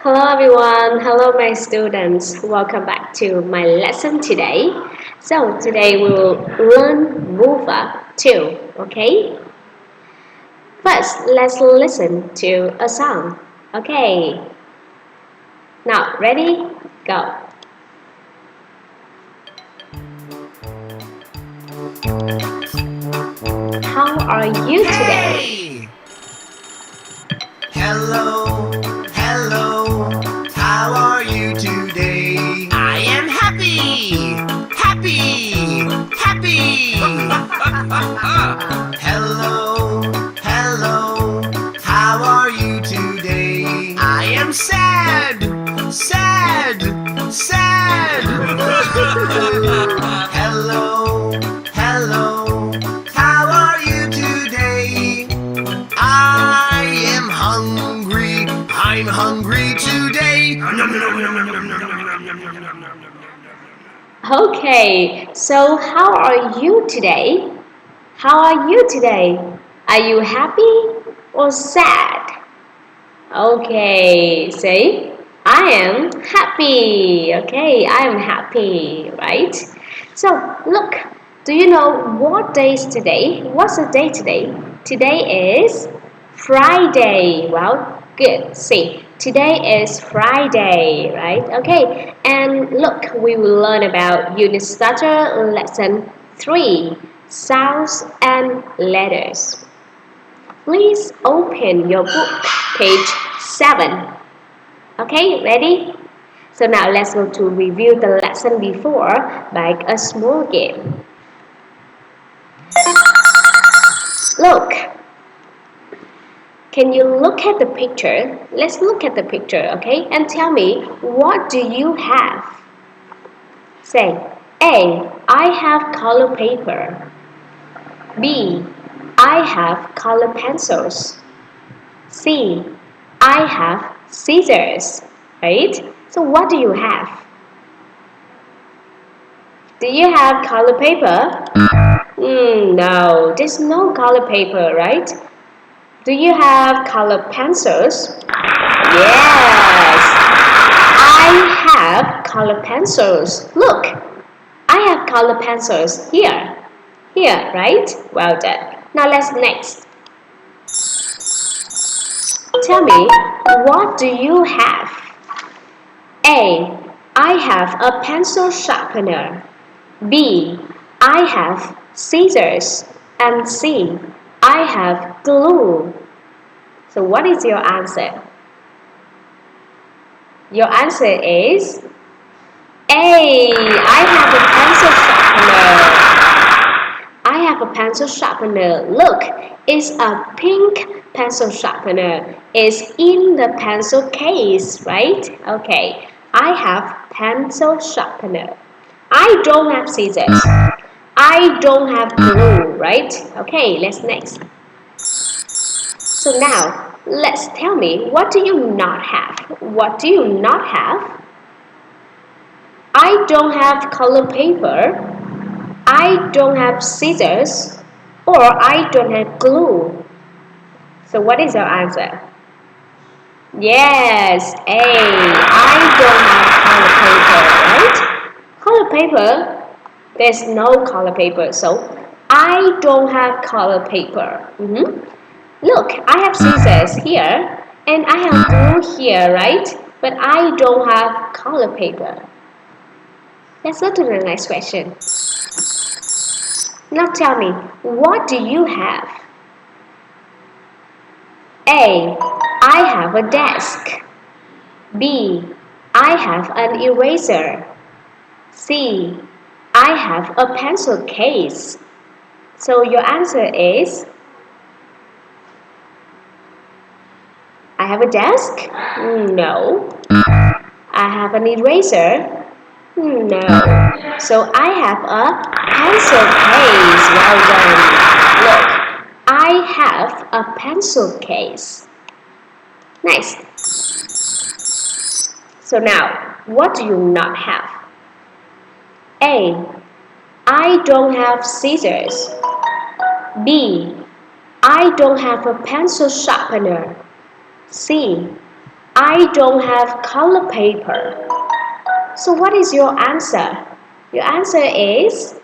Hello everyone, hello my students. Welcome back to my lesson today. So today we will learn move up 2, okay? First, let's listen to a song. Okay. Now, ready? Go. How are you today? Hey! Hello, hello, how are you today? I am happy, happy, happy. Hello, hello, how are you today? I am sad, sad, sad. Hello, hello, how are you today? I am hungry. I'm hungry today. Okay, so how are you today? How are you today? Are you happy or sad? Okay, say, I am happy. Okay, I am happy, right? So, look, do you know what day is today? What's the day today? Today is Friday. Well, good. See, today is Friday, right? Okay, and look, we will learn about Unit Starter Lesson 3 Sounds and Letters. Please open your book, page 7. Okay, ready? So now let's go to review the lesson before by a small game. Look, can you look at the picture? Let's look at the picture, okay? And tell me, what do you have? Say, A, I have color paper. B, I have color pencils. C, I have scissors, right? So what do you have? Do you have color paper? No, there's no color paper, right? Do you have color pencils? Yes, I have color pencils. Look, I have color pencils here. Here, right? Well done. Now let's next. Tell me, what do you have? A, I have a pencil sharpener. B, I have scissors. And C, I have glue. So what is your answer? Your answer is A, I have a pencil sharpener. I have a pencil sharpener. Look, it's a pink pencil sharpener. It's in the pencil case, right? Okay, I have pencil sharpener. I don't have scissors. I don't have glue, right? Okay, let's next. So now, let's tell me, what do you not have? What do you not have? I don't have color paper. I don't have scissors. Or I don't have glue. So what is your answer? Yes, A. I don't have color paper, right? Color paper, there's no color paper. So I don't have color paper. Look, I have scissors here and I have glue here, right? But I don't have color paper. Let's go to the next question. Now tell me, what do you have? A, I have a desk. B, I have an eraser. C, I have a pencil case. So your answer is, I have a desk? No. I have an eraser? No. So I have a pencil case. Well done. Look, I have a pencil case. Nice. So now, what do you not have? A, I don't have scissors. B, I don't have a pencil sharpener. C, I don't have color paper. So what is your answer? Your answer is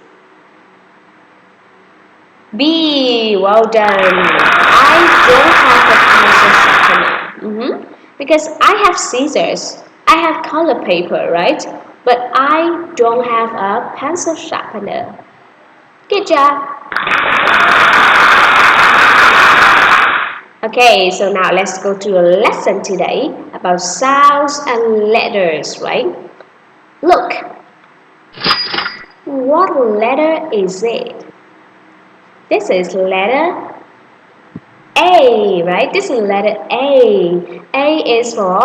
B. Well done. I don't have a pencil sharpener. Because I have scissors. I have color paper, right? But I don't have a pencil sharpener. Good job. Okay, so now let's go to a lesson today about sounds and letters, right? Look, what letter is it? This is letter A, right? This is letter A. A is for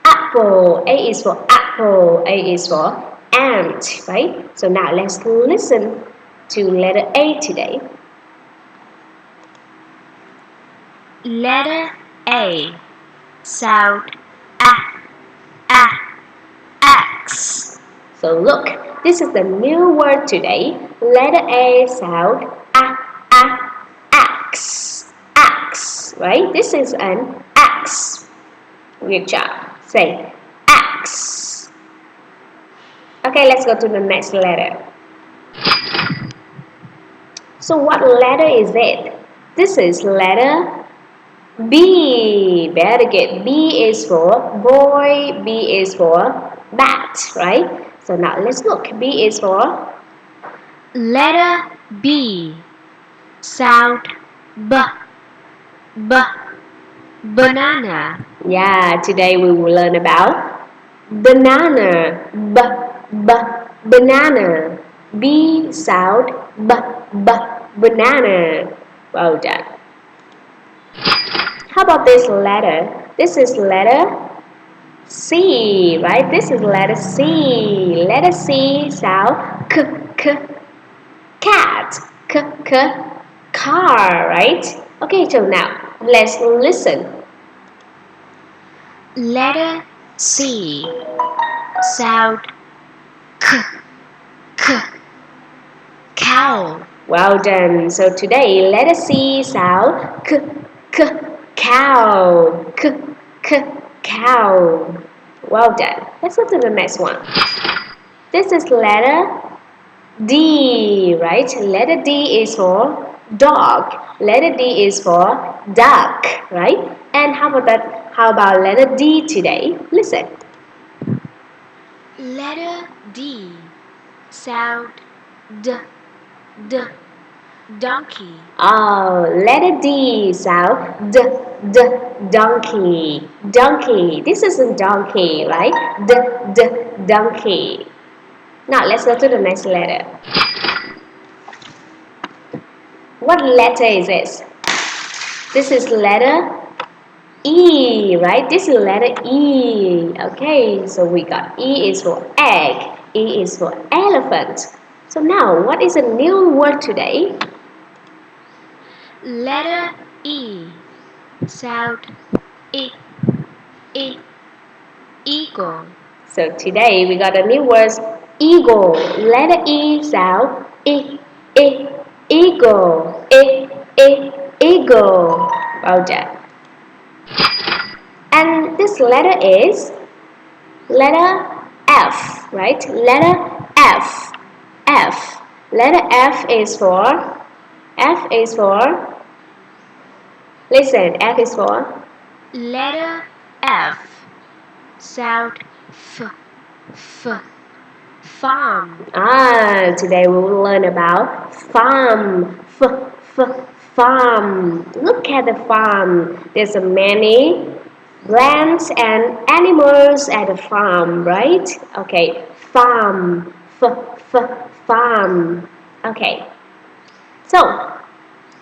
apple. A is for apple. A is for ant, right? So now let's listen to letter A today. Letter A. Sound A, X. So look, this is the new word today. Letter A sound X. X, right? This is an X. Good job. Say X. Okay, let's go to the next letter. So what letter is it? This is letter B. Very good. B is for boy. B is for bat, right? So now let's look. B is for Letter B. Sound B, banana. yeah. Today we will learn about banana. Banana. B sound banana. Well done. How about this letter? This is letter C, right? This is letter C. Letter C sound cat, car, right? Okay, so now let's listen. Letter C. Sound cow. Well done. So today, letter C sound cow, cow. Well done. Let's go to the next one. This is letter D, right? Letter D is for dog. Letter D is for duck, right? And how about that? How about letter D today? Listen. Letter D. Sound D, donkey. Oh, letter D sound donkey. Donkey. This is a donkey, right? Donkey. Now let's go to the next letter. What letter is this? This is letter E, right? This is letter E. Okay, so we got E is for egg. E is for elephant. So now, what is a new word today? Letter E. Sound E, eagle. So today we got a new word, eagle. Letter E sound eagle. Eagle. Well done. And this letter is letter F, right? Letter F. F. Letter F is for listen, F is for Letter F. Sound farm. Today we will learn about farm. Farm. Look at the farm. There's a many plants and animals at the farm, right? Okay, farm. Farm. Okay. So,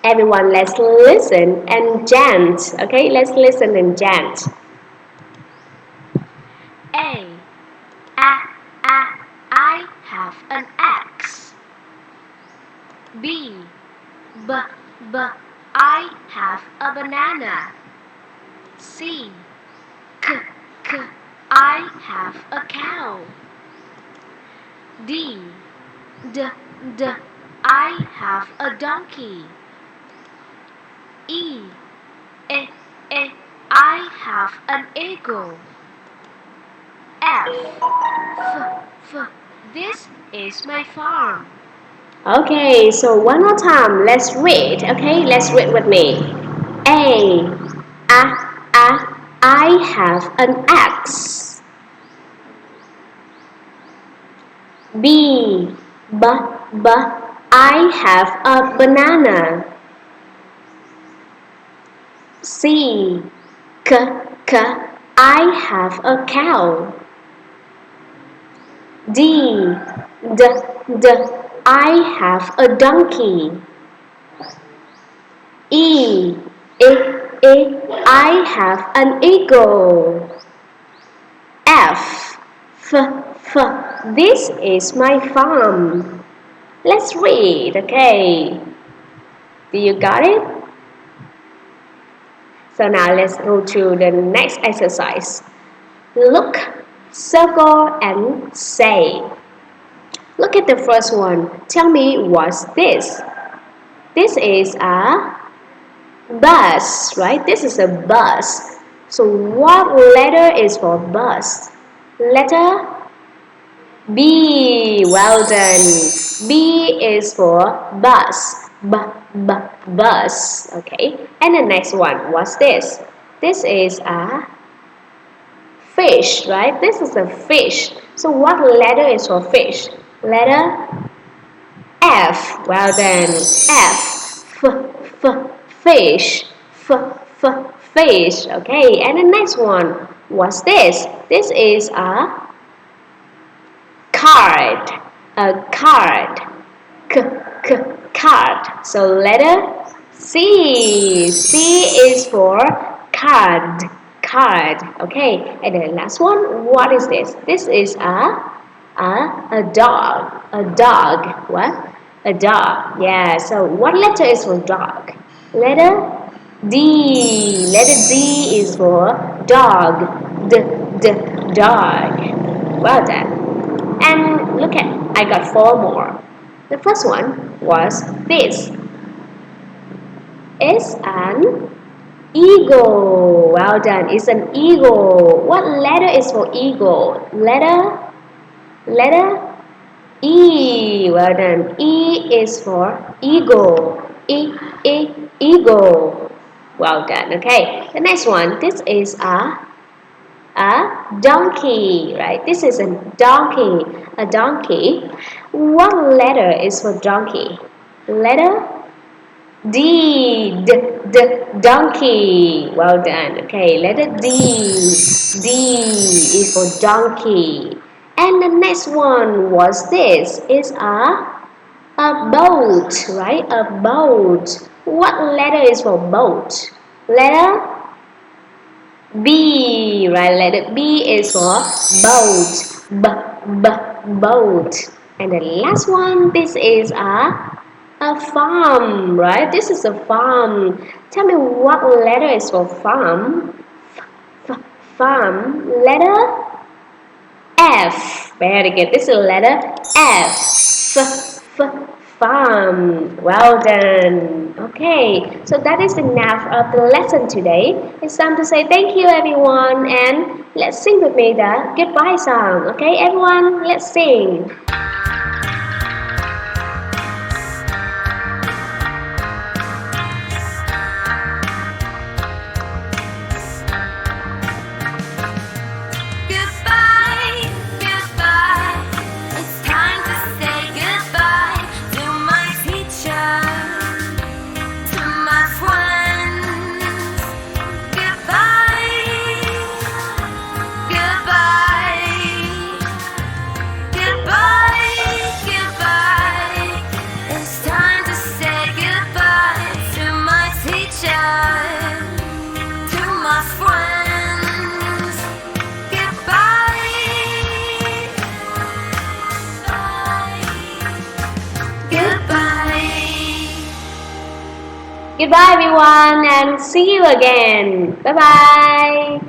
everyone, let's listen and chant. Okay, let's listen and chant. A, I have an X. B, I have a banana. C, I have a cow. D, I have a donkey. E, I have an eagle. F. This is my farm. Okay, so one more time. Let's read. Okay, let's read with me. A. I have an axe. B. I have a banana. C. I have a cow. D. I have a donkey. E. I have an eagle. F. This is my farm. Let's read, okay? Do you got it? So now let's go to the next exercise. Look, circle, and say. Look at the first one. Tell me what's this? This is a bus, right? This is a bus. So what letter is for bus? Letter B. Well done. B is for bus. Bus. Okay. And the next one, what's this? This is a fish, right? This is a fish. So what letter is for fish? Letter F. Well done. F. Fish. Fish. Okay. And the next one, what's this? This is a card. A card. Card. So letter C. C is for card. Card. Okay. And the last one, what is this? This is a dog. A dog. What? A dog. Yeah. So what letter is for dog? Letter D. Letter D is for dog. Dog. Well done. And look at, I got 4 more. The first one was this. It's an eagle. Well done. It's an eagle. What letter is for eagle? Letter E. Well done. E is for eagle. Eagle. Well done. Okay. The next one. This is a donkey, right? This is a donkey. A donkey. What letter is for donkey? Letter D. Donkey. Well done. Okay, letter D. D is for donkey. And the next one was this. It's a boat, right? A boat. What letter is for boat? Letter B, right? Letter B is for boat. Boat. And the last one, this is a farm, right? This is a farm. Tell me what letter is for farm? Farm. Letter F. Very good. This is letter F. Farm. Well done. Okay, so that is enough of the lesson today. It's time to say thank you, everyone, and let's sing with me the goodbye song. Okay, everyone, let's sing. Goodbye everyone and see you again. Bye bye.